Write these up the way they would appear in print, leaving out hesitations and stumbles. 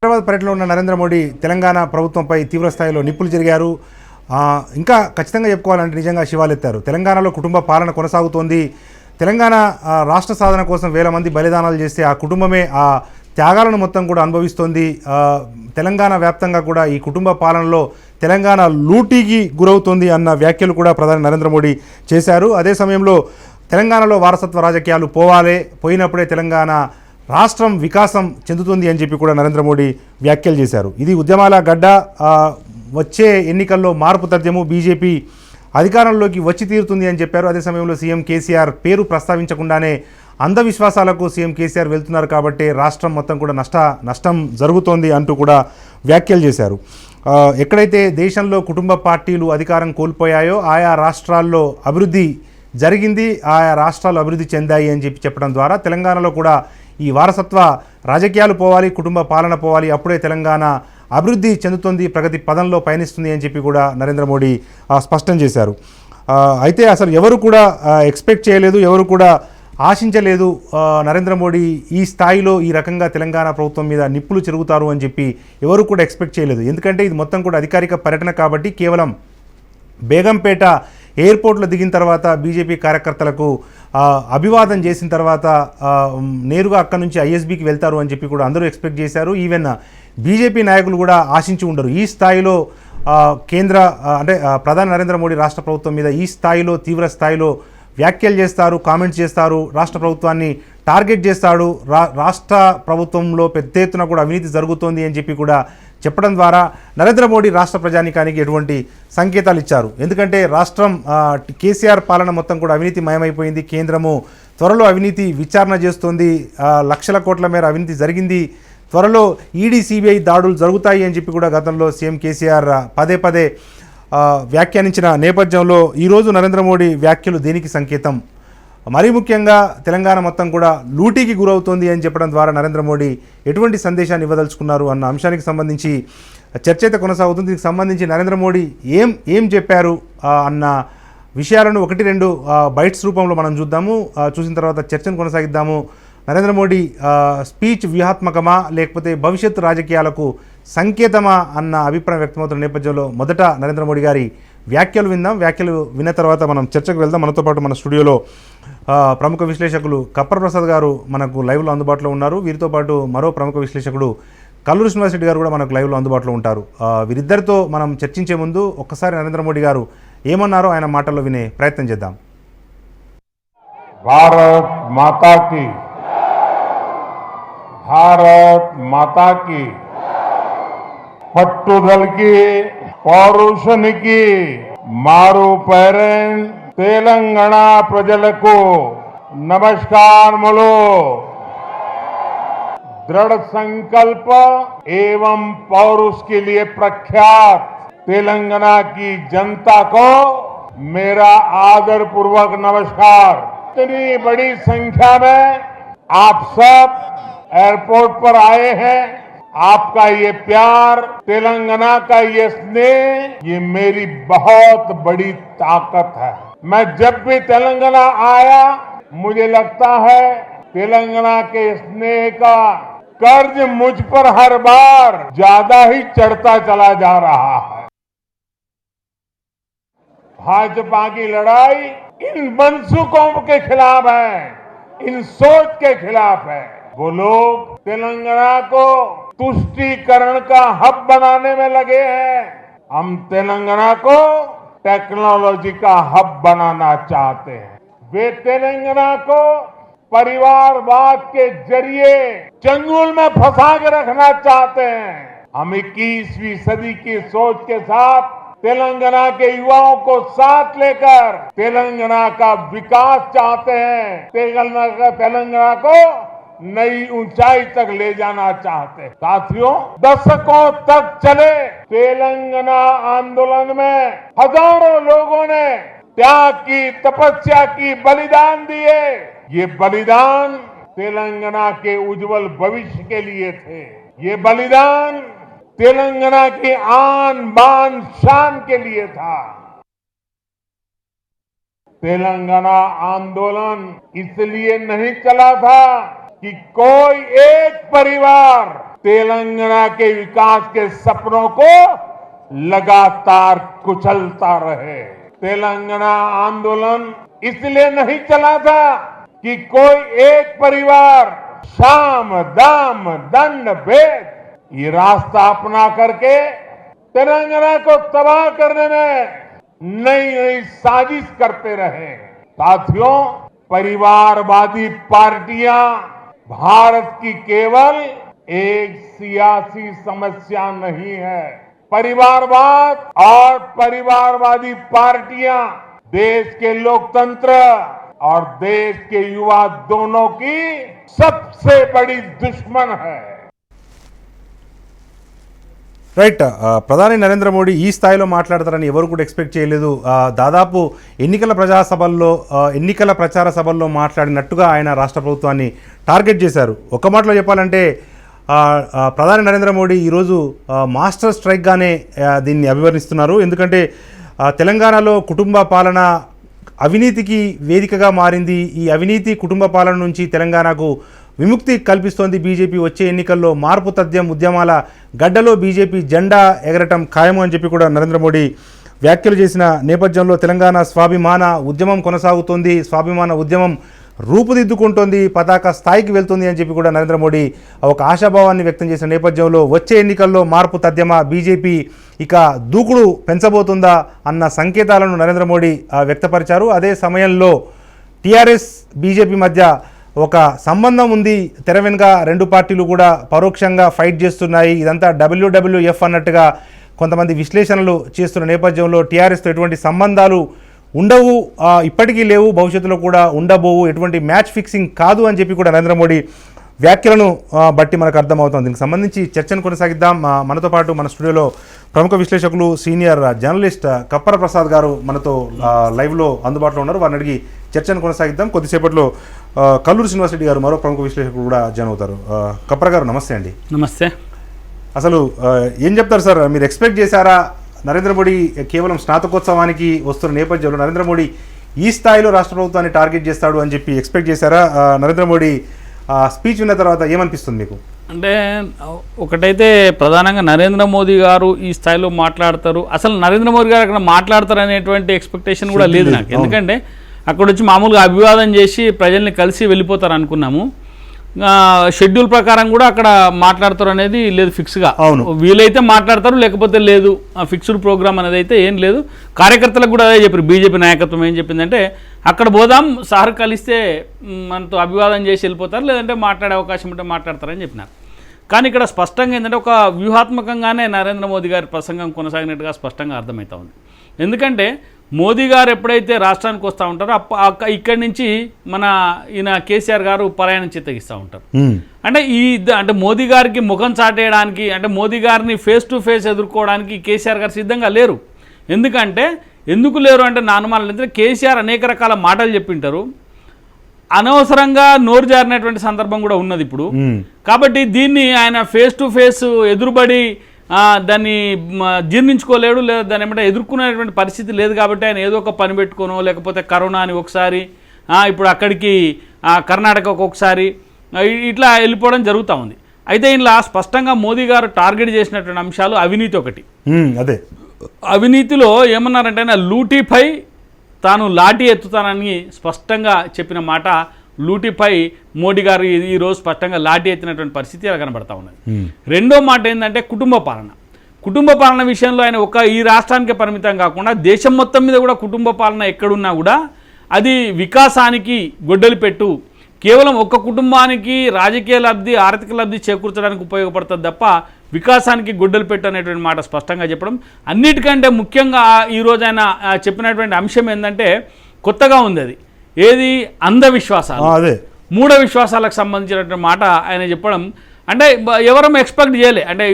హైదరాబాద్ పర్యటనలో ఉన్న నరేంద్ర మోడీ తెలంగాణ ప్రభుత్వంపై తీవ్ర స్థాయిలో నిప్పులు జరిగారు. ఇంకా ఖచ్చితంగా చెప్పుకోవాలంటే నిజంగా శివాలెత్తారు. తెలంగాణలో కుటుంబ పాలన కొనసాగుతోంది. తెలంగాణ రాష్ట్ర సాధన కోసం వేల మంది బలిదానాలు చేస్తే ఆ కుటుంబమే ఆ త్యాగాలను మొత్తం కూడా అనుభవిస్తోంది. తెలంగాణ వ్యాప్తంగా కూడా ఈ కుటుంబ పాలనలో తెలంగాణ లూటీకి గురవుతోంది అన్న వ్యాఖ్యలు కూడా ప్రధాని నరేంద్ర మోడీ చేశారు. అదే సమయంలో తెలంగాణలో వారసత్వ రాజకీయాలు పోయినప్పుడే తెలంగాణ రాష్ట్రం వికాసం చెందుతుంది అని చెప్పి కూడా నరేంద్ర మోడీ వ్యాఖ్యలు చేశారు. ఇది ఉద్యమాల గడ్డ. వచ్చే ఎన్నికల్లో మార్పు తథ్యము, బీజేపీ అధికారంలోకి వచ్చి తీరుతుంది అని చెప్పారు. అదే సమయంలో సీఎం కేసీఆర్ పేరు ప్రస్తావించకుండానే అంధవిశ్వాసాలకు సీఎం కేసీఆర్ వెళ్తున్నారు కాబట్టి రాష్ట్రం మొత్తం కూడా నష్టం జరుగుతోంది అంటూ కూడా వ్యాఖ్యలు చేశారు. ఎక్కడైతే దేశంలో కుటుంబ పార్టీలు అధికారం కోల్పోయాయో ఆయా రాష్ట్రాల్లో అభివృద్ధి జరిగింది, ఆయా రాష్ట్రాలు అభివృద్ధి చెందాయి అని చెప్పడం ద్వారా తెలంగాణలో కూడా ఈ వారసత్వ రాజకీయాలు పోవాలి, కుటుంబ పాలన పోవాలి, అప్పుడే తెలంగాణ అభివృద్ధి చెందుతుంది, ప్రగతి పదంలో పయనిస్తుంది అని చెప్పి కూడా నరేంద్ర మోడీ స్పష్టం చేశారు. అయితే అసలు ఎవరు కూడా ఎక్స్పెక్ట్ చేయలేదు, ఎవరు కూడా ఆశించలేదు నరేంద్ర మోడీ ఈ స్థాయిలో ఈ రకంగా తెలంగాణ ప్రభుత్వం మీద నిప్పులు చెరుగుతారు అని చెప్పి ఎవరు కూడా ఎక్స్పెక్ట్ చేయలేదు. ఎందుకంటే ఇది మొత్తం కూడా అధికారిక పర్యటన కాబట్టి కేవలం బేగంపేట ఎయిర్పోర్ట్లో దిగిన తర్వాత బీజేపీ కార్యకర్తలకు అభివాదం చేసిన తర్వాత నేరుగా అక్కడి నుంచి ఐఎస్బీకి వెళ్తారు అని చెప్పి కూడా అందరూ ఎక్స్పెక్ట్ చేశారు. ఈవెన్ బీజేపీ నాయకులు కూడా ఆశించి ఉండరు ఈ స్థాయిలో ప్రధాని నరేంద్ర మోడీ రాష్ట్ర ప్రభుత్వం మీద ఈ స్థాయిలో తీవ్ర స్థాయిలో వ్యాఖ్యలు చేస్తారు, కామెంట్స్ చేస్తారు, రాష్ట్ర ప్రభుత్వాన్ని టార్గెట్ చేస్తాడు, రాష్ట్ర ప్రభుత్వంలో పెద్ద ఎత్తున కూడా అవినీతి జరుగుతోంది అని చెప్పి కూడా చెప్పడం ద్వారా నరేంద్ర మోడీ రాష్ట్ర ప్రజానీకానికి ఎటువంటి సంకేతాలు ఇచ్చారు. ఎందుకంటే రాష్ట్రం కేసీఆర్ పాలన మొత్తం కూడా అవినీతి మయమైపోయింది. కేంద్రము త్వరలో అవినీతి విచారణ చేస్తోంది, లక్షల కోట్ల మేర అవినీతి జరిగింది, త్వరలో ఈడీ సిబిఐ దాడులు జరుగుతాయి అని చెప్పి కూడా గతంలో సీఎం కేసీఆర్ పదే వ్యాఖ్యానించిన నేపథ్యంలో ఈరోజు నరేంద్ర మోడీ వ్యాఖ్యలు దేనికి సంకేతం? మరీ ముఖ్యంగా తెలంగాణ మొత్తం కూడా లూటీకి గురవుతోంది అని చెప్పడం ద్వారా నరేంద్ర మోడీ ఎటువంటి సందేశాన్ని ఇవ్వదలుచుకున్నారు అన్న అంశానికి సంబంధించి చర్చ అయితే కొనసాగుతుంది. దీనికి సంబంధించి నరేంద్ర మోడీ ఏం చెప్పారు అన్న విషయాలను 1-2 బైట్స్ రూపంలో మనం చూద్దాము. చూసిన తర్వాత చర్చను కొనసాగిద్దాము. నరేంద్ర మోడీ స్పీచ్ వ్యూహాత్మకమా లేకపోతే భవిష్యత్తు రాజకీయాలకు సంకేతమా అన్న అభిప్రాయం వ్యక్తమవుతున్న నేపథ్యంలో మొదట నరేంద్ర మోడీ గారి వ్యాఖ్యలు విందాం. వ్యాఖ్యలు విన్న తర్వాత మనం చర్చకు వెళ్దాం. మనతో పాటు మన స్టూడియోలో ప్రముఖ విశ్లేషకులు కప్పర్ ప్రసాద్ గారు మనకు లైవ్లో అందుబాటులో ఉన్నారు. వీరితో పాటు మరో ప్రముఖ విశ్లేషకుడు కల్లూరి శ్రీనివాసరెడ్డి గారు కూడా మనకు లైవ్లో అందుబాటులో ఉంటారు. వీరిద్దరితో మనం చర్చించే ముందు ఒక్కసారి నరేంద్ర మోడీ గారు ఏమన్నారో ఆయన మాటల్లో వినే ప్రయత్నం చేద్దాం. భారత్ మాతా की పట్టుదల की పౌరుషానికి మారు పేరెన్ తెలంగాణ ప్రజలకు नमस्कारములు. दृढ़ संकल्प एवं पौरुष के लिए प्रख्यात तेलंगाना की जनता को मेरा आदर पूर्वक नमस्कार। इतनी बड़ी संख्या में आप सब एयरपोर्ट पर आए हैं, आपका ये प्यार, तेलंगाना का ये स्नेह, ये मेरी बहुत बड़ी ताकत है। मैं जब भी तेलंगाना आया मुझे लगता है तेलंगाना के स्नेह का कर्ज मुझ पर हर बार ज्यादा ही चढ़ता चला जा रहा है। भाजपा की लड़ाई इन मनसूखों के खिलाफ है, इन सोच के खिलाफ है। वो लोग तेलंगाना को तुष्टीकरण का हब बनाने में लगे हैं। हम तेलंगाना को टेक्नोलॉजी का हब बनाना चाहते हैं। वे तेलंगाना को परिवारवाद के जरिए चंगुल में फंसा के रखना चाहते हैं। हम 21वीं सदी की सोच के साथ तेलंगाना के युवाओं को साथ लेकर तेलंगाना का विकास चाहते हैं। तेलंगाना को नई ऊंचाई तक ले जाना चाहते हैं। साथियों, दशकों तक चले तेलंगाना आंदोलन में हजारों लोगों ने त्याग की, तपस्या की, बलिदान दिए। ये बलिदान तेलंगाना के उज्जवल भविष्य के लिए थे। ये बलिदान तेलंगाना की आन बान शान के लिए था। तेलंगाना आंदोलन इसलिए नहीं चला था कि कोई एक परिवार तेलंगाना के विकास के सपनों को लगातार कुचलता रहे। तेलंगाना आंदोलन इसलिए नहीं चला था कि कोई एक परिवार साम दाम दंड भेद ये रास्ता अपना करके तेलंगाना को तबाह करने में नई नई साजिश करते रहे। साथियों, परिवारवादी पार्टियां भारत की केवल एक सियासी समस्या नहीं है। परिवारवाद और परिवारवादी पार्टियां देश के लोकतंत्र और देश के युवा दोनों की सबसे बड़ी दुश्मन है। రైట్, ప్రధాని నరేంద్ర మోడీ ఈ స్థాయిలో మాట్లాడతారని ఎవరు కూడా ఎక్స్పెక్ట్ చేయలేదు. దాదాపు ఎన్నికల ప్రచార సభల్లో మాట్లాడినట్టుగా ఆయన రాష్ట్ర ప్రభుత్వాన్ని టార్గెట్ చేశారు. ఒక్క మాటలో చెప్పాలంటే ప్రధాని నరేంద్ర మోడీ ఈరోజు మాస్టర్ స్ట్రైక్గానే దీన్ని అభివర్ణిస్తున్నారు. ఎందుకంటే తెలంగాణలో కుటుంబ పాలన అవినీతికి వేదికగా మారింది. ఈ అవినీతి కుటుంబ పాలన నుంచి తెలంగాణకు విముక్తి కల్పిస్తోంది బీజేపీ. వచ్చే ఎన్నికల్లో మార్పు తథ్యం ఉద్యమాల గడ్డలో బీజేపీ జెండా ఎగరటం ఖాయము అని చెప్పి కూడా నరేంద్ర మోడీ వ్యాఖ్యలు చేసిన నేపథ్యంలో తెలంగాణ స్వాభిమాన ఉద్యమం కొనసాగుతోంది. స్వాభిమాన ఉద్యమం రూపుదిద్దుకుంటోంది, పతాక స్థాయికి వెళ్తుంది అని చెప్పి కూడా నరేంద్ర మోడీ ఒక ఆశాభావాన్ని వ్యక్తం చేసిన నేపథ్యంలో వచ్చే ఎన్నికల్లో మార్పు తథ్యమా, బీజేపీ ఇక దూకుడు పెంచబోతుందా అన్న సంకేతాలను నరేంద్ర మోడీ వ్యక్తపరిచారు. అదే సమయంలో టీఆర్ఎస్ బీజేపీ మధ్య ఒక సంబంధం ఉంది. తెర వెనుక రెండు పార్టీలు కూడా పరోక్షంగా ఫైట్ చేస్తున్నాయి. ఇదంతా WWF అన్నట్టుగా కొంతమంది విశ్లేషణలు చేస్తున్న నేపథ్యంలో టీఆర్ఎస్తో ఎటువంటి సంబంధాలు ఉండవు, ఇప్పటికీ లేవు, భవిష్యత్తులో కూడా ఉండబోవు, ఎటువంటి మ్యాచ్ ఫిక్సింగ్ కాదు అని చెప్పి కూడా నరేంద్ర మోడీ వ్యాఖ్యలను బట్టి మనకు అర్థమవుతుంది. దీనికి సంబంధించి చర్చను కొనసాగిద్దాం. మనతో పాటు మన స్టూడియోలో ప్రముఖ విశ్లేషకులు సీనియర్ జర్నలిస్ట్ కప్పర ప్రసాద్ గారు మనతో లైవ్లో అందుబాటులో ఉన్నారు. వారిని అడిగి చర్చను కొనసాగిద్దాం. కొద్దిసేపట్లో కల్లూరు శ్రీనివాసరెడ్డి గారు మరో ప్రముఖ విశ్లేషకులు కూడా జాయిన్ అవుతారు. కప్పర గారు నమస్తే అండి. నమస్తే. అసలు ఏం చెప్తారు సార్, మీరు ఎక్స్పెక్ట్ చేశారా నరేంద్ర మోడీ కేవలం స్నాతకోత్సవానికి వస్తున్న నేపథ్యంలో నరేంద్ర మోడీ ఈ స్థాయిలో రాష్ట్ర ప్రభుత్వాన్ని టార్గెట్ చేస్తాడు అని చెప్పి ఎక్స్పెక్ట్ చేశారా? నరేంద్ర మోడీ స్పీచ్ విన్న తర్వాత ఏమనిపిస్తుంది మీకు? అంటే ఒకటైతే ప్రధానంగా నరేంద్ర మోదీ గారు ఈ స్థాయిలో మాట్లాడతారు, అసలు నరేంద్ర మోదీ గారు అక్కడ మాట్లాడతారు అనేటువంటి ఎక్స్పెక్టేషన్ కూడా లేదు నాకు. ఎందుకంటే అక్కడ వచ్చి మామూలుగా అభివాదం చేసి ప్రజల్ని కలిసి వెళ్ళిపోతారు అనుకున్నాము. షెడ్యూల్ ప్రకారం కూడా అక్కడ మాట్లాడతారు అనేది లేదు ఫిక్స్గా. వీలైతే మాట్లాడతారు, లేకపోతే లేదు. ఫిక్స్డ్ ప్రోగ్రామ్ అనేది అయితే ఏం లేదు. కార్యకర్తలకు కూడా అదే చెప్పారు. బీజేపీ నాయకత్వం ఏం చెప్పిందంటే అక్కడ పోదాం, సార్ కలిస్తే మనతో అభివాదం చేసి వెళ్ళిపోతారు, లేదంటే మాట్లాడే అవకాశం ఉంటే మాట్లాడతారని చెప్పినారు. కానీ ఇక్కడ స్పష్టంగా ఏంటంటే ఒక వ్యూహాత్మకంగానే నరేంద్ర మోదీ గారి ప్రసంగం కొనసాగినట్టుగా స్పష్టంగా అర్థమవుతా ఉంది. ఎందుకంటే మోదీ గారు ఎప్పుడైతే రాష్ట్రానికి వస్తూ ఉంటారో ఇక్కడి నుంచి ఈయన కేసీఆర్ గారు పలాయనం చిత్తగిస్తూ ఉంటారు. అంటే మోదీ గారికి ముఖం చాటేయడానికి, అంటే మోదీ గారిని ఫేస్ టు ఫేస్ ఎదుర్కోవడానికి కేసీఆర్ గారు సిద్ధంగా లేరు. ఎందుకు లేరు అంటే నా అనుమానాలు ఏంటంటే కేసీఆర్ అనేక రకాల మాటలు చెప్పింటారు, అనవసరంగా నోరు జారినటువంటి సందర్భం కూడా ఉన్నది ఇప్పుడు. కాబట్టి దీన్ని ఆయన ఫేస్ టు ఫేస్ ఎదురుబడి దాన్ని జీర్ణించుకోలేడు, లేదా దాన్ని ఏమంటే ఎదుర్కొనేటువంటి పరిస్థితి లేదు. కాబట్టి ఆయన ఏదో ఒక పని పెట్టుకోనో, లేకపోతే కరోనా అని ఒకసారి, ఇప్పుడు అక్కడికి కర్ణాటకకు ఒకసారి ఇట్లా వెళ్ళిపోవడం జరుగుతూ ఉంది. అయితే ఇలా స్పష్టంగా మోదీ గారు టార్గెట్ చేసినటువంటి అంశాలు అవినీతి ఒకటి. అదే అవినీతిలో ఏమన్నారంటే లూటీపై తాను లాఠీ ఎత్తుతానని స్పష్టంగా చెప్పిన మాట, లూటీపై మోడీ గారు ఈరోజు స్పష్టంగా లాఠీ ఎత్తినటువంటి పరిస్థితి అలా కనబడతా ఉన్నది. రెండో మాట ఏంటంటే కుటుంబ పాలన విషయంలో ఆయన ఈ రాష్ట్రానికే పరిమితం కాకుండా దేశం మొత్తం మీద కూడా కుటుంబ పాలన ఎక్కడున్నా కూడా అది వికాసానికి గొడ్డలి పెట్టు, కేవలం ఒక్క కుటుంబానికి రాజకీయ లబ్ధి, ఆర్థిక లబ్ధి చేకూర్చడానికి ఉపయోగపడుతుంది తప్ప వికాసానికి గొడ్డలు పెట్టు అనేటువంటి మాట స్పష్టంగా చెప్పడం. అన్నిటికంటే ముఖ్యంగా ఈరోజు ఆయన చెప్పినటువంటి అంశం ఏంటంటే కొత్తగా ఉంది. అది ఏది? అంధవిశ్వాసాలు, మూఢ విశ్వాసాలకు సంబంధించినటువంటి మాట ఆయన చెప్పడం. అంటే ఎవరం ఎక్స్పెక్ట్ చేయలే. అంటే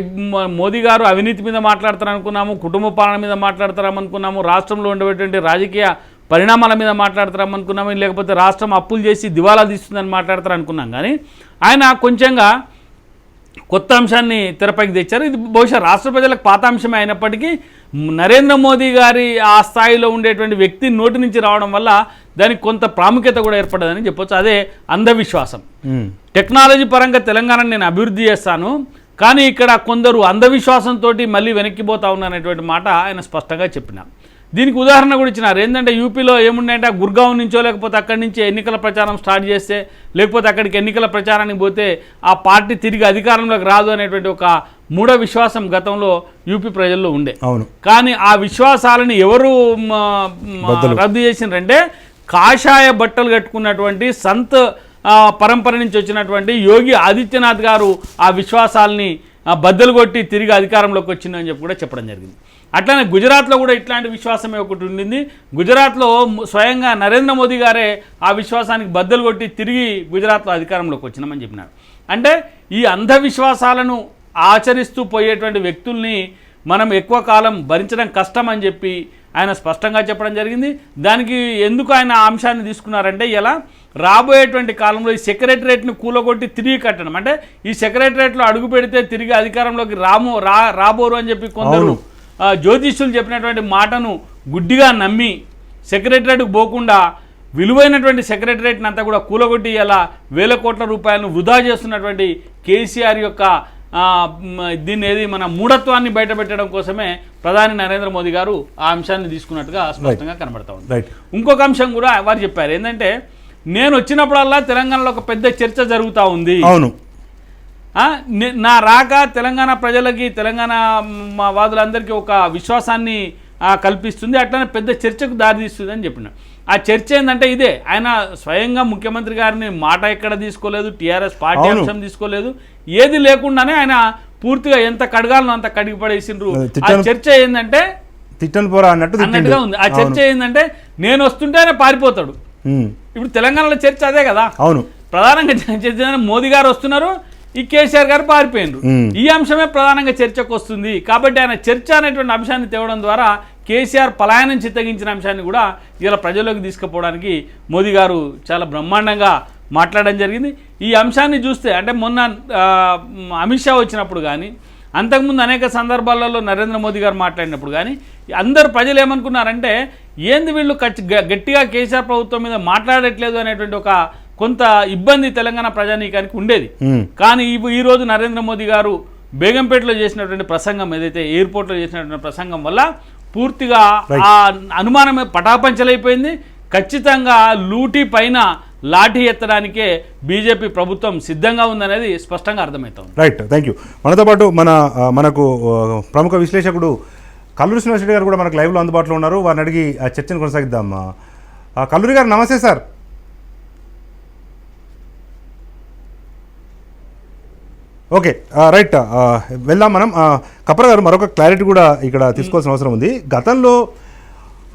మోదీ గారు అవినీతి మీద మాట్లాడతారు అనుకున్నాము, కుటుంబ పాలన మీద మాట్లాడతారనుకున్నాము, రాష్ట్రంలో ఉండేటువంటి రాజకీయ పరిణామాల మీద మాట్లాడతారనుకున్నాము, లేకపోతే రాష్ట్రం అప్పులు చేసి దివాలా తీస్తుందని మాట్లాడతారు అనుకున్నాం. కానీ ఆయన కొంచెంగా కొత్త అంశాన్ని తెరపైకి తెచ్చారు. ఇది బహుశా రాష్ట్ర ప్రజలకు పాత అంశమే అయినప్పటికీ నరేంద్ర మోదీ గారి ఆ స్థాయిలో ఉండేటువంటి వ్యక్తి నోటి నుంచి రావడం వల్ల దానికి కొంత ప్రాముఖ్యత కూడా ఏర్పడ్డదని చెప్పొచ్చు. అదే అంధవిశ్వాసం. టెక్నాలజీ పరంగా తెలంగాణను నేను అభివృద్ధి చేస్తాను, కానీ ఇక్కడ కొందరు అంధవిశ్వాసంతో మళ్ళీ వెనక్కిపోతా ఉన్నారనేటువంటి మాట ఆయన స్పష్టంగా చెప్పినారు. దీనికి ఉదాహరణ కూడా ఇచ్చినారు. ఏంటంటే యూపీలో ఏముందంటే గుర్గావ్ నుంచో లేకపోతే అక్కడి నుంచి ఎన్నికల ప్రచారం స్టార్ట్ చేస్తే లేకపోతే అక్కడికి ఎన్నికల ప్రచారానికి పోతే ఆ పార్టీ తిరిగి అధికారంలోకి రాదు అనేటువంటి ఒక మూఢ విశ్వాసం గతంలో యూపీ ప్రజల్లో ఉండే. అవును. కానీ ఆ విశ్వాసాలను ఎవరు రద్దు చేసినారంటే కాషాయ బట్టలు కట్టుకున్నటువంటి సంత్ పరంపర నుంచి వచ్చినటువంటి యోగి ఆదిత్యనాథ్ గారు ఆ విశ్వాసాలని బద్దలు కొట్టి తిరిగి అధికారంలోకి వచ్చిందని చెప్పి కూడా చెప్పడం జరిగింది. అట్లానే గుజరాత్లో కూడా ఇట్లాంటి విశ్వాసమే ఒకటి ఉండింది. గుజరాత్లో స్వయంగా నరేంద్ర మోదీ గారే ఆ విశ్వాసానికి బద్దలు కొట్టి తిరిగి గుజరాత్లో అధికారంలోకి వచ్చినామని చెప్పినారు. అంటే ఈ అంధవిశ్వాసాలను ఆచరిస్తూ పోయేటువంటి వ్యక్తుల్ని మనం ఎక్కువ కాలం భరించడం కష్టం అని చెప్పి ఆయన స్పష్టంగా చెప్పడం జరిగింది. దానికి ఎందుకు ఆయన ఆ అంశాన్ని తీసుకున్నారంటే ఇలా రాబోయేటువంటి కాలంలో ఈ సెక్రటరేట్ను కూలగొట్టి తిరిగి కట్టడం, అంటే ఈ సెక్రటరేట్లో అడుగు పెడితే తిరిగి అధికారంలోకి రాబోరు అని చెప్పి కొందరు జ్యోతిష్యులు చెప్పినటువంటి మాటను గుడ్డిగా నమ్మి సెక్రటరేట్కు పోకుండా విలువైనటువంటి సెక్రటరేట్ని అంతా కూడా కూలగొట్టి ఇలా వేల కోట్ల రూపాయలను వృధా చేస్తున్నటువంటి కేసీఆర్ యొక్క దీన్ని ఏది మన మూఢత్వాన్ని బయటపెట్టడం కోసమే ప్రధాని నరేంద్ర మోదీ గారు ఆ అంశాన్ని తీసుకున్నట్టుగా స్పష్టంగా కనబడతా ఉంది. ఇంకొక అంశం కూడా వారు చెప్పారు. ఏంటంటే నేను వచ్చినప్పుడల్లా తెలంగాణలో ఒక పెద్ద చర్చ జరుగుతూ ఉంది. అవును, నా రాక తెలంగాణ ప్రజలకి తెలంగాణ వాదులందరికీ ఒక విశ్వాసాన్ని కల్పిస్తుంది, అట్లనే పెద్ద చర్చకు దారితీస్తుంది అని చెప్పిన. ఆ చర్చ ఏంటంటే ఇదే, ఆయన స్వయంగా ముఖ్యమంత్రి గారిని మాట ఎక్కడ తీసుకోలేదు, టీఆర్ఎస్ పార్టీ అంశం తీసుకోలేదు, ఏది లేకుండానే ఆయన పూర్తిగా ఎంత కడగాలను అంత కడిగి పడేసిండ్రు. ఆ చర్చ ఏంటంటే అన్నట్టుగా ఉంది. ఆ చర్చ ఏంటంటే నేను వస్తుంటే ఆయన పారిపోతాడు. ఇప్పుడు తెలంగాణలో చర్చ అదే కదా. అవును, ప్రధానంగా చర్చ మోదీ గారు వస్తున్నారు, ఈ కేసీఆర్ గారు పారిపోయినరు. ఈ అంశమే ప్రధానంగా చర్చకు వస్తుంది. కాబట్టి ఆయన చర్చ అనేటువంటి అంశాన్ని తేవడం ద్వారా కేసీఆర్ పలాయనం చిత్తగించిన అంశాన్ని కూడా ఇలా ప్రజల్లోకి తీసుకుపోవడానికి మోదీ గారు చాలా బ్రహ్మాండంగా మాట్లాడడం జరిగింది. ఈ అంశాన్ని చూస్తే అంటే మొన్న అమిత్ షా వచ్చినప్పుడు కానీ అంతకుముందు అనేక సందర్భాలలో నరేంద్ర మోదీ గారు మాట్లాడినప్పుడు కానీ అందరు ప్రజలు ఏమనుకున్నారంటే ఏంది వీళ్ళు గట్టిగా కేసీఆర్ ప్రభుత్వం మీద మాట్లాడట్లేదు అనేటువంటి ఒక కొంత ఇబ్బంది తెలంగాణ ప్రజానీకానికి ఉండేది. కానీ ఈరోజు నరేంద్ర మోదీ గారు బేగంపేటలో చేసినటువంటి ప్రసంగం, ఏదైతే ఎయిర్పోర్ట్లో చేసినటువంటి ప్రసంగం వల్ల పూర్తిగా ఆ అనుమానమే పటాపంచలైపోయింది. ఖచ్చితంగా లూటీ పైన లాఠీ ఎత్తడానికే బీజేపీ ప్రభుత్వం సిద్ధంగా ఉందనేది స్పష్టంగా అర్థమవుతుంది. Right, thank you. మనతో పాటు మనకు ప్రముఖ విశ్లేషకుడు కల్లూరి శ్రీనివాస్ రెడ్డి గారు కూడా మనకు లైవ్లో అందుబాటులో ఉన్నారు. వారిని అడిగి ఆ చర్చను కొనసాగిద్దాం. కల్లూరి గారు నమస్తే సార్. ఓకే, రైట్, వెళ్దాం మనం. కప్పర్ గారు, మరొక క్లారిటీ కూడా ఇక్కడ తీసుకోవాల్సిన అవసరం ఉంది. గతంలో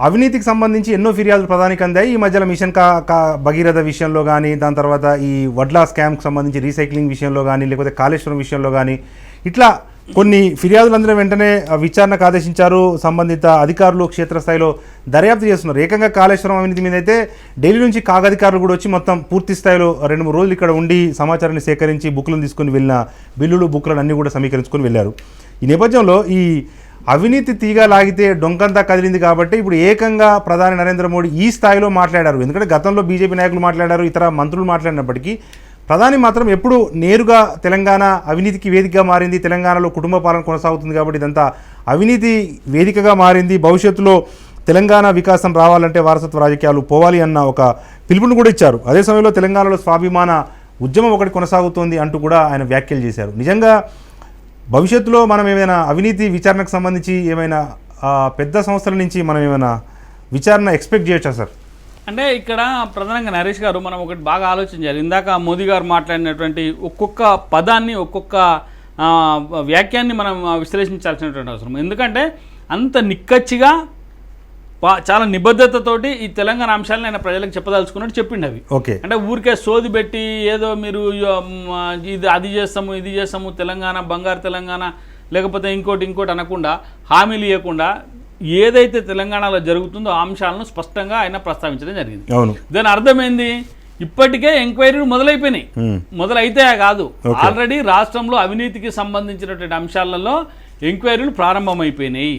అవినీతికి సంబంధించి ఎన్నో ఫిర్యాదులు ప్రధానికి అందాయి. ఈ మధ్యలో మిషన్ భగీరథ విషయంలో కానీ, దాని తర్వాత ఈ వడ్లా స్కామ్కి సంబంధించి రీసైక్లింగ్ విషయంలో కానీ, లేకపోతే కాళేశ్వరం విషయంలో కానీ, ఇట్లా కొన్ని ఫిర్యాదులు అందరూ వెంటనే విచారణకు ఆదేశించారు. సంబంధిత అధికారులు క్షేత్రస్థాయిలో దర్యాప్తు చేస్తున్నారు. ఏకంగా కాళేశ్వరం అవినీతి మీద అయితే ఢిల్లీ నుంచి కాగధికారులు కూడా వచ్చి మొత్తం పూర్తి స్థాయిలో 2-3 రోజులు ఇక్కడ ఉండి సమాచారాన్ని సేకరించి బుక్లను తీసుకుని వెళ్ళిన బిల్లులు బుక్లను అన్నీ కూడా సమీకరించుకొని వెళ్ళారు. ఈ నేపథ్యంలో ఈ అవినీతి తీగ లాగితే డొంకంతా కదిలింది కాబట్టి ఇప్పుడు ఏకంగా ప్రధాని నరేంద్ర మోడీ ఈ స్థాయిలో మాట్లాడారు. ఎందుకంటే గతంలో బీజేపీ నాయకులు మాట్లాడారు, ఇతర మంత్రులు మాట్లాడినప్పటికీ ప్రధాని మాత్రం ఎప్పుడు నేరుగా తెలంగాణ అవినీతికి వేదికగా మారింది, తెలంగాణలో కుటుంబ పాలన కొనసాగుతుంది కాబట్టి ఇదంతా అవినీతి వేదికగా మారింది, భవిష్యత్తులో తెలంగాణ వికాసం రావాలంటే వారసత్వ రాజకీయాలు పోవాలి అన్న ఒక పిలుపును కూడా ఇచ్చారు. అదే సమయంలో తెలంగాణలో స్వాభిమాన ఉద్యమం ఒకటి కొనసాగుతోంది అంటూ కూడా ఆయన వ్యాఖ్యలు చేశారు. నిజంగా భవిష్యత్తులో మనం ఏమైనా అవినీతి విచారణకు సంబంధించి ఏమైనా పెద్ద సంస్థల నుంచి మనం ఏమైనా విచారణ ఎక్స్పెక్ట్ చేయొచ్చా సార్? అంటే ఇక్కడ ప్రధానంగా నరేష్ గారు మనం ఒకటి బాగా ఆలోచించాలి. ఇందాక మోదీ గారు మాట్లాడినటువంటి ఒక్కొక్క పదాన్ని, ఒక్కొక్క వ్యాఖ్యాన్ని మనం విశ్లేషించాల్సినటువంటి అవసరం. ఎందుకంటే అంత నిక్కచ్చిగా చాలా నిబద్ధతతోటి ఈ తెలంగాణ అంశాలను ఆయన ప్రజలకు చెప్పదలుచుకున్నట్టు చెప్పిండు. అవి అంటే ఊరికే సోది పెట్టి ఏదో మీరు ఇది అది చేస్తాము ఇది చేస్తాము తెలంగాణ బంగారు తెలంగాణ లేకపోతే ఇంకోటి అనకుండా హామీలు ఇవ్వకుండా ఏదైతే తెలంగాణలో జరుగుతుందో ఆ అంశాలను స్పష్టంగా ఆయన ప్రస్తావించడం జరిగింది. దాని అర్థమైంది, ఇప్పటికే ఎంక్వైరీలు మొదలైపోయినాయి. మొదలైతే కాదు, ఆల్రెడీ రాష్ట్రంలో అవినీతికి సంబంధించినటువంటి అంశాలలో ఎంక్వైరీలు ప్రారంభమైపోయినాయి.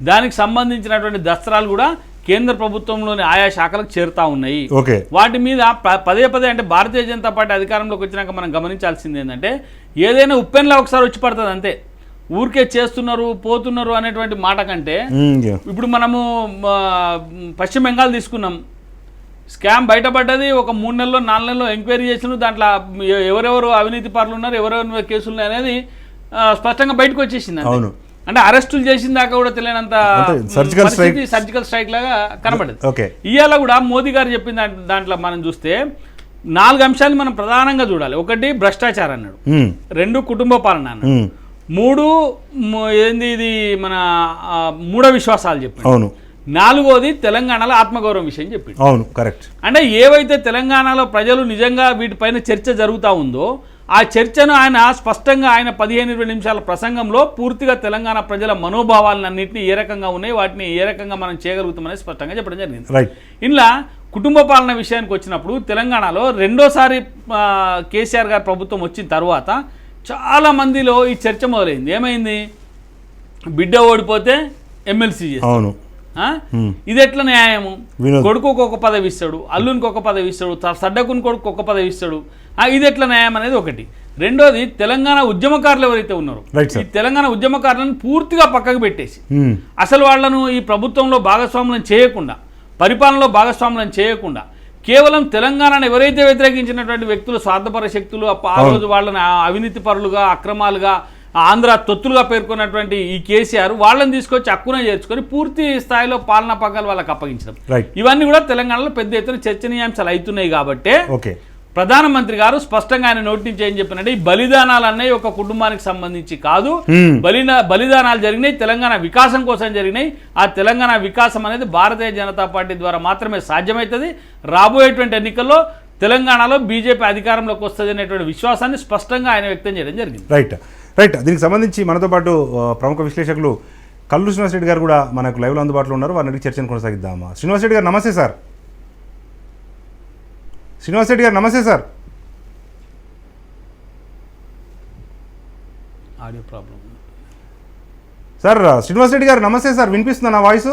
దానికి సంబంధించినటువంటి దస్త్రాలు కూడా కేంద్ర ప్రభుత్వంలోని ఆయా శాఖలకు చేరుతా ఉన్నాయి. ఓకే, వాటి మీద పదే పదే అంటే భారతీయ జనతా పార్టీ అధికారంలోకి వచ్చినాక మనం గమనించాల్సింది ఏంటంటే ఏదైనా ఉప్పెన్లా ఒకసారి వచ్చి పడుతుంది అంతే. ఊరికే చేస్తున్నారు పోతున్నారు అనేటువంటి మాట కంటే ఇప్పుడు మనము పశ్చిమ బెంగాల్ తీసుకున్నాం, స్కామ్ బయటపడ్డది, ఒక 3 నెలల్లో 4 నెలల్లో ఎంక్వైరీ చేసిన దాంట్లో ఎవరెవరు అవినీతి పరులు ఉన్నారు, ఎవరెవరు కేసులు ఉన్నాయి అనేది స్పష్టంగా బయటకు వచ్చేసింది. అంటే అరెస్టులు చేసిన దాకా కూడా తెలియనంత సర్జికల్ స్ట్రైక్ లాగా కనబడదు. ఇవాళ కూడా మోదీ గారు చెప్పిన దాంట్లో మనం చూస్తే 4 అంశాలు మనం ప్రధానంగా చూడాలి. 1 భ్రష్టాచారం అన్నాడు, 2 కుటుంబ పాలన అన్నాడు, 3 ఏంది ఇది మన మూఢ విశ్వాసాలు చెప్పాడు, 4వది తెలంగాణలో ఆత్మగౌరవం విషయం చెప్పింది. అవును, కరెక్ట్. అంటే ఏవైతే తెలంగాణలో ప్రజలు నిజంగా వీటిపైన చర్చ జరుగుతూ ఉందో ఆ చర్చను ఆయన స్పష్టంగా ఆయన 15-20 నిమిషాల ప్రసంగంలో పూర్తిగా తెలంగాణ ప్రజల మనోభావాలన్నింటినీ ఏ రకంగా ఉన్నాయి, వాటిని ఏ రకంగా మనం చేయగలుగుతామనేది స్పష్టంగా చెప్పడం జరిగింది. ఇలా కుటుంబ పాలన విషయానికి వచ్చినప్పుడు తెలంగాణలో రెండోసారి కేసీఆర్ గారి ప్రభుత్వం వచ్చిన తర్వాత చాలా మందిలో ఈ చర్చ మొదలైంది. ఏమైంది, బిడ్డ ఓడిపోతే ఎమ్మెల్సీ చేస్తాడు, ఇది ఎట్లా న్యాయము, కొడుకుకు ఒక పదవి ఇస్తాడు, అల్లునికి ఒక పదవి ఇస్తాడు, సడ్డకుని కొడుకు ఒక పదవి ఇస్తాడు, ఇది ఎట్లా న్యాయం అనేది ఒకటి. రెండోది తెలంగాణ ఉద్యమకారులు ఎవరైతే ఉన్నారో ఈ తెలంగాణ ఉద్యమకారులను పూర్తిగా పక్కకు పెట్టేసి అసలు వాళ్లను ఈ ప్రభుత్వంలో భాగస్వాములను చేయకుండా, పరిపాలనలో భాగస్వాములను చేయకుండా కేవలం తెలంగాణను ఎవరైతే వ్యతిరేకించినటువంటి వ్యక్తులు, స్వార్థపర శక్తులు, ఆ రోజు వాళ్ళని అవినీతి పరులుగా, అక్రమాలుగా, ఆంధ్ర తొత్తులుగా పేర్కొన్నటువంటి ఈ కేసీఆర్ వాళ్ళని తీసుకొచ్చి హక్కున చేర్చుకొని పూర్తి స్థాయిలో పాలనా పగ్గాలు వాళ్ళకి అప్పగించడం, ఇవన్నీ కూడా తెలంగాణలో పెద్ద ఎత్తున చర్చనీయాంశాలు అవుతున్నాయి. కాబట్టి ప్రధానమంత్రి గారు స్పష్టంగా ఆయన నోటి నుంచి ఏం చెప్పినట్టే ఈ బలిదానాలు అన్నవి ఒక కుటుంబానికి సంబంధించి కాదు, బలిదానాలు జరిగినాయి తెలంగాణ వికాసం కోసం జరిగినాయి. ఆ తెలంగాణ వికాసం అనేది భారతీయ జనతా పార్టీ ద్వారా మాత్రమే సాధ్యమవుతుంది. రాబోయేటువంటి ఎన్నికల్లో తెలంగాణలో బీజేపీ అధికారంలోకి వస్తుంది అనేటువంటి విశ్వాసాన్ని స్పష్టంగా ఆయన వ్యక్తం చేయడం జరిగింది. రైట్. దీనికి సంబంధించి మనతో పాటు ప్రముఖ విశ్లేషకులు కల్లు శ్రీనివాస్ రెడ్డి గారు కూడా మనకు లైవ్లో అందుబాటులో ఉన్నారు. వారిని చర్చను కొనసాగిద్దామా. శ్రీనివాస్ రెడ్డి గారు నమస్తే సార్. శ్రీనివాస్ రెడ్డి గారు నమస్తే sir. Audio problem sir. Srinivas Reddy గారు నమస్తే సార్. వినిపిస్తుందా నా వాయిస్?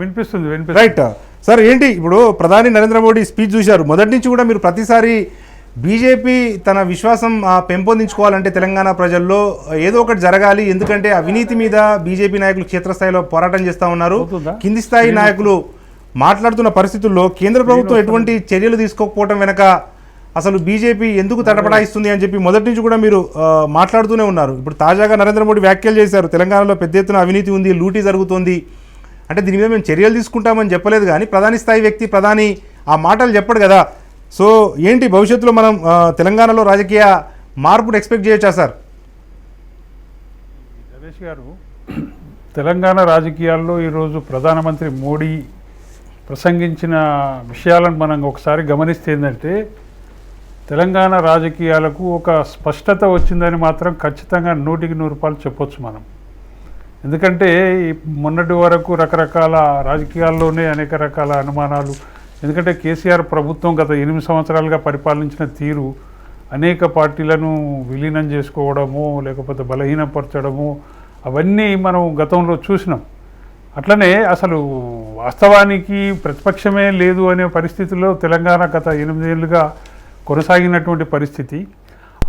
వినిపిస్తుంది. Right sir. ఏంటి ఇప్పుడు ప్రధాని నరేంద్ర మోడీ స్పీచ్ చూశారు. మొదటి నుంచి కూడా మీరు ప్రతిసారి బీజేపీ తన విశ్వాసం పెంపొందించుకోవాలంటే తెలంగాణ ప్రజల్లో ఏదో ఒకటి జరగాలి, ఎందుకంటే అవినీతి మీద బీజేపీ నాయకులు క్షేత్రస్థాయిలో పోరాటం చేస్తూ ఉన్నారు. కింది స్థాయి నాయకులు మాట్లాడుతున్న పరిస్థితుల్లో కేంద్ర ప్రభుత్వం ఎటువంటి చర్యలు తీసుకోకపోవడం వెనక అసలు బీజేపీ ఎందుకు తటపడాయిస్తుంది అని చెప్పి మొదటి నుంచి కూడా మీరు మాట్లాడుతూనే ఉన్నారు. ఇప్పుడు తాజాగా నరేంద్ర మోడీ వ్యాఖ్యలు చేశారు, తెలంగాణలో పెద్ద ఎత్తున అవినీతి ఉంది, లూటీ జరుగుతోంది. అంటే దీని మీద మేము చర్యలు తీసుకుంటామని చెప్పలేదు, కానీ ప్రధాని స్థాయి వ్యక్తి ప్రధాని ఆ మాటలు చెప్పడు కదా. సో ఏంటి భవిష్యత్తులో మనం తెలంగాణలో రాజకీయ మార్పును ఎక్స్పెక్ట్ చేయొచ్చా సార్? నరేష్ గారు, తెలంగాణ రాజకీయాల్లో ఈరోజు ప్రధానమంత్రి మోడీ ప్రసంగించిన విషయాలను మనం ఒకసారి గమనిస్తే ఏంటంటే తెలంగాణ రాజకీయాలకు ఒక స్పష్టత వచ్చిందని మాత్రం ఖచ్చితంగా 100% చెప్పొచ్చు మనం. ఎందుకంటే మొన్నటి వరకు రకరకాల రాజకీయాల్లోనే అనేక రకాల అనుమానాలు. ఎందుకంటే కేసీఆర్ ప్రభుత్వం గత 8 సంవత్సరాలుగా పరిపాలించిన తీరు అనేక పార్టీలను విలీనం చేసుకోవడము, లేకపోతే బలహీనపరచడము, అవన్నీ మనం గతంలో చూసినాం. అట్లనే అసలు వాస్తవానికి ప్రతిపక్షమే లేదు అనే పరిస్థితిలో తెలంగాణ గత 8 ఏళ్ళుగా కొనసాగినటువంటి పరిస్థితి.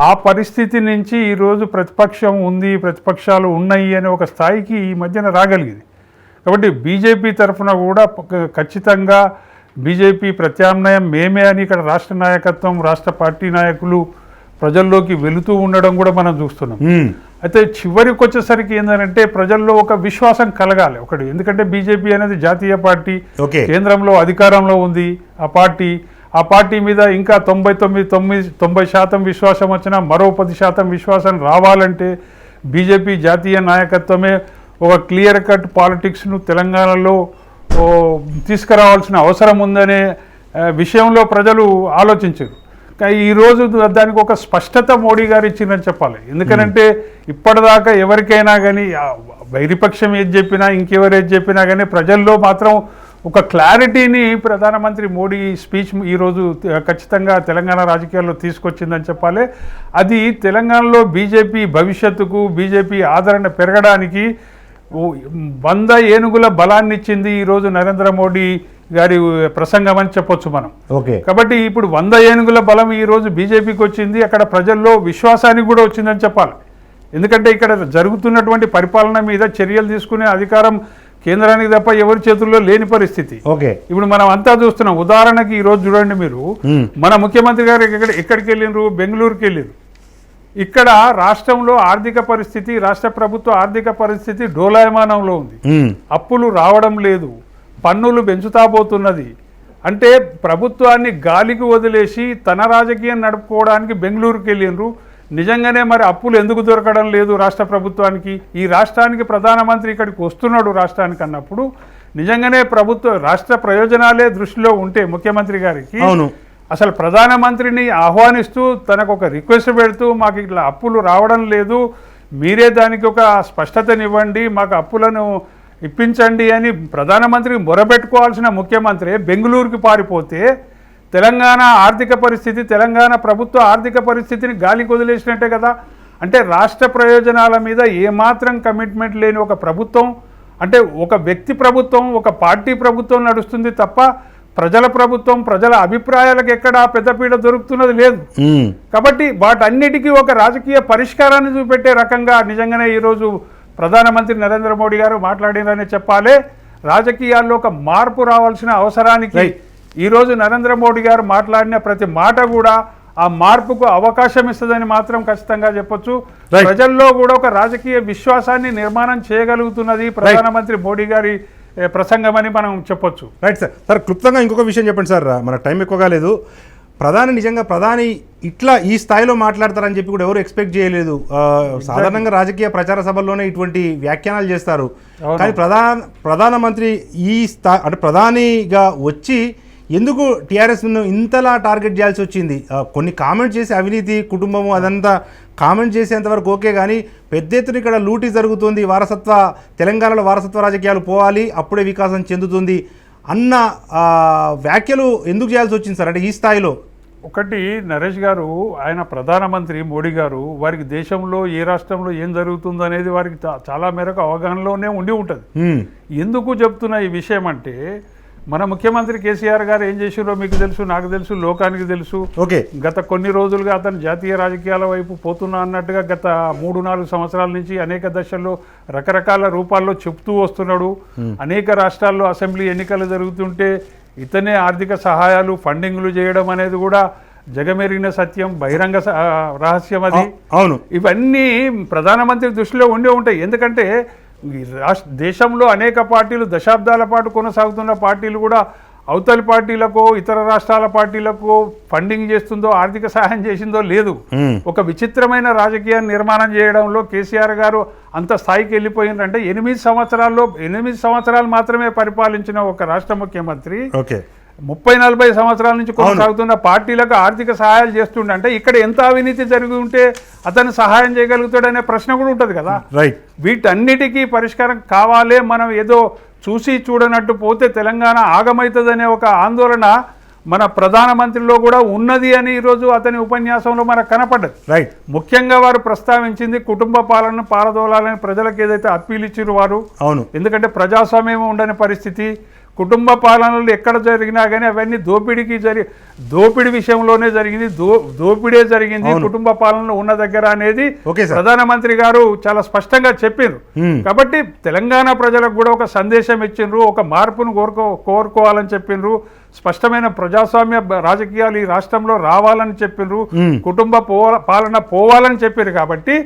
ఆ పరిస్థితి నుంచి ఈరోజు ప్రతిపక్షం ఉంది, ప్రతిపక్షాలు ఉన్నాయి అనే ఒక స్థాయికి ఈ మధ్యన రాగలిగింది. కాబట్టి బీజేపీ తరఫున కూడా ఖచ్చితంగా బీజేపీ ప్రత్యామ్నాయం మేమే అని ఇక్కడ రాష్ట్ర నాయకత్వం, రాష్ట్ర పార్టీ నాయకులు ప్రజల్లోకి వెళుతూ ఉండడం కూడా మనం చూస్తున్నాం. అయితే చివరికి వచ్చేసరికి ఏంటంటే ప్రజల్లో ఒక విశ్వాసం కలగాలి ఒకటి. ఎందుకంటే బీజేపీ అనేది జాతీయ పార్టీ, కేంద్రంలో అధికారంలో ఉంది ఆ పార్టీ మీద ఇంకా 90% విశ్వాసం వచ్చినా మరో 10% విశ్వాసం రావాలంటే బీజేపీ జాతీయ నాయకత్వమే ఒక క్లియర్ కట్ పాలిటిక్స్ను తెలంగాణలో తీసుకురావాల్సిన అవసరం ఉందనే విషయంలో ప్రజలు ఆలోచించారు. ఈరోజు దానికి ఒక స్పష్టత మోడీ గారు ఇచ్చిందని చెప్పాలి. ఎందుకంటే ఇప్పటిదాకా ఎవరికైనా కానీ వైరిపక్షం ఏది చెప్పినా, ఇంకెవరు ఏది చెప్పినా కానీ ప్రజల్లో మాత్రం ఒక క్లారిటీని ప్రధానమంత్రి మోడీ స్పీచ్ ఈరోజు ఖచ్చితంగా తెలంగాణ రాజకీయాల్లో తీసుకొచ్చిందని చెప్పాలి. అది తెలంగాణలో బీజేపీ భవిష్యత్తుకు, బీజేపీ ఆదరణ పెరగడానికి 100 ఏనుగుల బలాన్ని ఇచ్చింది ఈరోజు నరేంద్ర మోడీ గారి ప్రసంగం అని చెప్పొచ్చు మనం. ఓకే, కాబట్టి ఇప్పుడు 100 ఏనుగుల బలం ఈరోజు బీజేపీకి వచ్చింది, అక్కడ ప్రజల్లో విశ్వాసానికి కూడా వచ్చిందని చెప్పాలి. ఎందుకంటే ఇక్కడ జరుగుతున్నటువంటి పరిపాలన మీద చర్యలు తీసుకునే అధికారం కేంద్రానికి తప్ప ఎవరి చేతుల్లో లేని పరిస్థితి. ఓకే, ఇప్పుడు మనం అంతా చూస్తున్నాం. ఉదాహరణకి ఈరోజు చూడండి మీరు, మన ముఖ్యమంత్రి గారు ఎక్కడికి వెళ్ళినారు? బెంగళూరుకి వెళ్ళారు. ఇక్కడ రాష్ట్రంలో ఆర్థిక పరిస్థితి, రాష్ట్ర ప్రభుత్వ ఆర్థిక పరిస్థితి డోలాయమానంలో ఉంది. అప్పులు రావడం లేదు, పన్నులు పెంచుతా పోతున్నది. అంటే ప్రభుత్వాన్ని గాలికి వదిలేసి తన రాజకీయం నడుపుకోవడానికి బెంగళూరుకి వెళ్ళినారు. నిజంగానే మరి అప్పులు ఎందుకు దొరకడం లేదు రాష్ట్ర ప్రభుత్వానికి? ఈ రాష్ట్రానికి ప్రధానమంత్రి ఇక్కడికి వస్తున్నాడు రాష్ట్రానికి అన్నప్పుడు నిజంగానే రాష్ట్ర ప్రయోజనాలే దృష్టిలో ఉంటే ముఖ్యమంత్రి గారికి అసలు ప్రధానమంత్రిని ఆహ్వానిస్తూ తనకు ఒక రిక్వెస్ట్ పెడుతూ మాకు ఇట్లా అప్పులు రావడం లేదు, మీరే దానికి ఒక స్పష్టతనివ్వండి, మాకు అప్పులను ఇప్పించండి అని ప్రధానమంత్రికి మొరబెట్టుకోవాల్సిన ముఖ్యమంత్రి బెంగళూరుకి పారిపోతే తెలంగాణ ఆర్థిక పరిస్థితి, తెలంగాణ ప్రభుత్వ ఆర్థిక పరిస్థితిని గాలికి వదిలేసినట్టే కదా. అంటే రాష్ట్ర ప్రయోజనాల మీద ఏమాత్రం కమిట్మెంట్ లేని ఒక ప్రభుత్వం, అంటే ఒక వ్యక్తి ప్రభుత్వం, ఒక పార్టీ ప్రభుత్వం నడుస్తుంది తప్ప ప్రజల ప్రభుత్వం, ప్రజల అభిప్రాయాలకు ఎక్కడ పెద్దపీట దొరుకుతున్నది లేదు. కాబట్టి వాటన్నిటికీ ఒక రాజకీయ పరిష్కారాన్ని చూపెట్టే రకంగా నిజంగానే ఈరోజు ప్రధానమంత్రి నరేంద్ర మోడీ గారు మాట్లాడినారని చెప్పాలి. రాజకీయాల్లో ఒక మార్పు రావాల్సిన అవసరానికి ఈరోజు నరేంద్ర మోడీ గారు మాట్లాడిన ప్రతి మాట కూడా ఆ మార్పుకు అవకాశం ఇస్తుందని మాత్రం ఖచ్చితంగా చెప్పొచ్చు. ప్రజల్లో కూడా ఒక రాజకీయ విశ్వాసాన్ని నిర్మాణం చేయగలుగుతున్నది ప్రధానమంత్రి మోడీ గారి ప్రసంగం అని మనం చెప్పొచ్చు. Right sir. సార్ క్లుప్తంగా ఇంకొక విషయం చెప్పండి సార్, మన టైం ఎక్కువగా లేదు. నిజంగా ప్రధాని ఇట్లా ఈ స్థాయిలో మాట్లాడతారని చెప్పి కూడా ఎవరు ఎక్స్పెక్ట్ చేయలేదు. సాధారణంగా రాజకీయ ప్రచార సభల్లోనే ఇటువంటి వ్యాఖ్యానాలు చేస్తారు, కానీ ప్రధానమంత్రి ఈ అంటే ప్రధానిగా వచ్చి ఎందుకు టీఆర్ఎస్ను ఇంతలా టార్గెట్ చేయాల్సి వచ్చింది? కొన్ని కామెంట్ చేసి అవినీతి కుటుంబము అదంతా కామెంట్ చేసేంతవరకు ఓకే, కానీ పెద్ద ఎత్తున ఇక్కడ లూటీ జరుగుతుంది, తెలంగాణలో వారసత్వ రాజకీయాలు పోవాలి, అప్పుడే వికాసం చెందుతుంది అన్న వ్యాఖ్యలు ఎందుకు చేయాల్సి వచ్చింది సార్? అంటే ఈ స్థాయిలో ఒకటి నరేష్ గారు, ఆయన ప్రధానమంత్రి మోడీ గారు, వారికి దేశంలో ఏ రాష్ట్రంలో ఏం జరుగుతుందో అనేది వారికి చాలా మేరకు అవగాహనలోనే ఉండి ఉంటుంది. ఎందుకు చెప్తున్నా ఈ విషయం అంటే, మన ముఖ్యమంత్రి కేసీఆర్ గారు ఏం చేసిరో మీకు తెలుసు, నాకు తెలుసు, లోకానికి తెలుసు. ఓకే, గత కొన్ని రోజులుగా అతను జాతీయ రాజకీయాల వైపు పోతున్నా అన్నట్టుగా గత 3-4 సంవత్సరాల నుంచి అనేక దశల్లో రకరకాల రూపాల్లో చెప్తూ వస్తున్నాడు. అనేక రాష్ట్రాల్లో అసెంబ్లీ ఎన్నికలు జరుగుతుంటే ఇతనే ఆర్థిక సహాయాలు, ఫండింగ్లు చేయడం అనేది కూడా జగమెరిగిన సత్యం, బహిరంగ రహస్యం అది. అవును, ఇవన్నీ ప్రధానమంత్రి దృష్టిలో ఉండే ఉంటాయి. ఎందుకంటే దేశంలో అనేక పార్టీలు, దశాబ్దాల పాటు కొనసాగుతున్న పార్టీలు కూడా అవతలి పార్టీలకు, ఇతర రాష్ట్రాల పార్టీలకు ఫండింగ్ చేస్తుందో, ఆర్థిక సహాయం చేసిందో లేదు. ఒక విచిత్రమైన రాజకీయాన్ని నిర్మాణం చేయడంలో కేసీఆర్ గారు అంత స్థాయికి వెళ్ళిపోయిందంటే 8 సంవత్సరాలు మాత్రమే పరిపాలించిన ఒక రాష్ట్ర ముఖ్యమంత్రి 30-40 సంవత్సరాల నుంచి కొనసాగుతున్న పార్టీలకు ఆర్థిక సహాయాలు చేస్తుండే ఇక్కడ ఎంత అవినీతి జరిగి ఉంటే అతను సహాయం చేయగలుగుతాడనే ప్రశ్న కూడా ఉంటుంది కదా. వీటన్నిటికీ పరిష్కారం కావాలే. మనం ఏదో చూసి చూడనట్టు పోతే తెలంగాణ ఆగమవుతుందనే ఒక ఆందోళన మన ప్రధానమంత్రిలో కూడా ఉన్నది అని ఈరోజు అతని ఉపన్యాసంలో మనకు కనపడ్డది. ముఖ్యంగా వారు ప్రస్తావించింది కుటుంబ పాలన పారదోలాలని ప్రజలకు ఏదైతే అప్పీల్ ఇచ్చిరు వారు. ఎందుకంటే ప్రజాస్వామ్యం ఉండని పరిస్థితి, కుటుంబ పాలనలు ఎక్కడ జరిగినా కానీ అవన్నీ దోపిడీ విషయంలోనే జరిగింది, దోపిడే జరిగింది కుటుంబ పాలనలో ఉన్న దగ్గర అనేది ప్రధానమంత్రి గారు చాలా స్పష్టంగా చెప్పారు. కాబట్టి తెలంగాణ ప్రజలకు కూడా ఒక సందేశం ఇచ్చిండ్రు, ఒక మార్పును కోరుకోవాలని చెప్పిండ్రు, స్పష్టమైన ప్రజాస్వామ్య రాజకీయాలు ఈ రాష్ట్రంలో రావాలని చెప్పిండ్రు, కుటుంబ పాలన పోవాలని చెప్పారు. కాబట్టి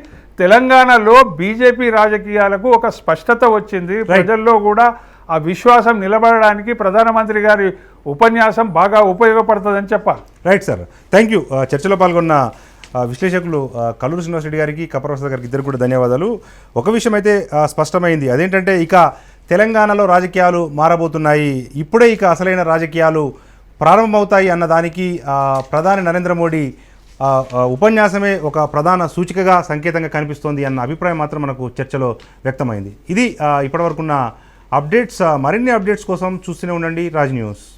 తెలంగాణలో బీజేపీ రాజకీయాలకు ఒక స్పష్టత వచ్చింది. ప్రజల్లో కూడా ఆ విశ్వాసం నిలబడడానికి ప్రధానమంత్రి గారి ఉపన్యాసం బాగా ఉపయోగపడుతుందని చెప్పాలి. Right sir, thank you. చర్చలో పాల్గొన్న విశ్లేషకులు కల్లూరి శ్రీనివాస్ రెడ్డి గారికి, కపరప్రసాద్ గారికి ఇద్దరు కూడా ధన్యవాదాలు. ఒక విషయం అయితే స్పష్టమైంది, అదేంటంటే ఇక తెలంగాణలో రాజకీయాలు మారబోతున్నాయి, ఇప్పుడే ఇక అసలైన రాజకీయాలు ప్రారంభమవుతాయి అన్నదానికి ప్రధాని నరేంద్ర మోడీ ఉపన్యాసమే ఒక ప్రధాన సూచికగా, సంకేతంగా కనిపిస్తోంది అన్న అభిప్రాయం మాత్రం మనకు చర్చలో వ్యక్తమైంది. ఇది ఇప్పటివరకున్న అప్డేట్స్. మరిన్ని అప్డేట్స్ కోసం చూస్తూనే ఉండండి రాజ్ న్యూస్.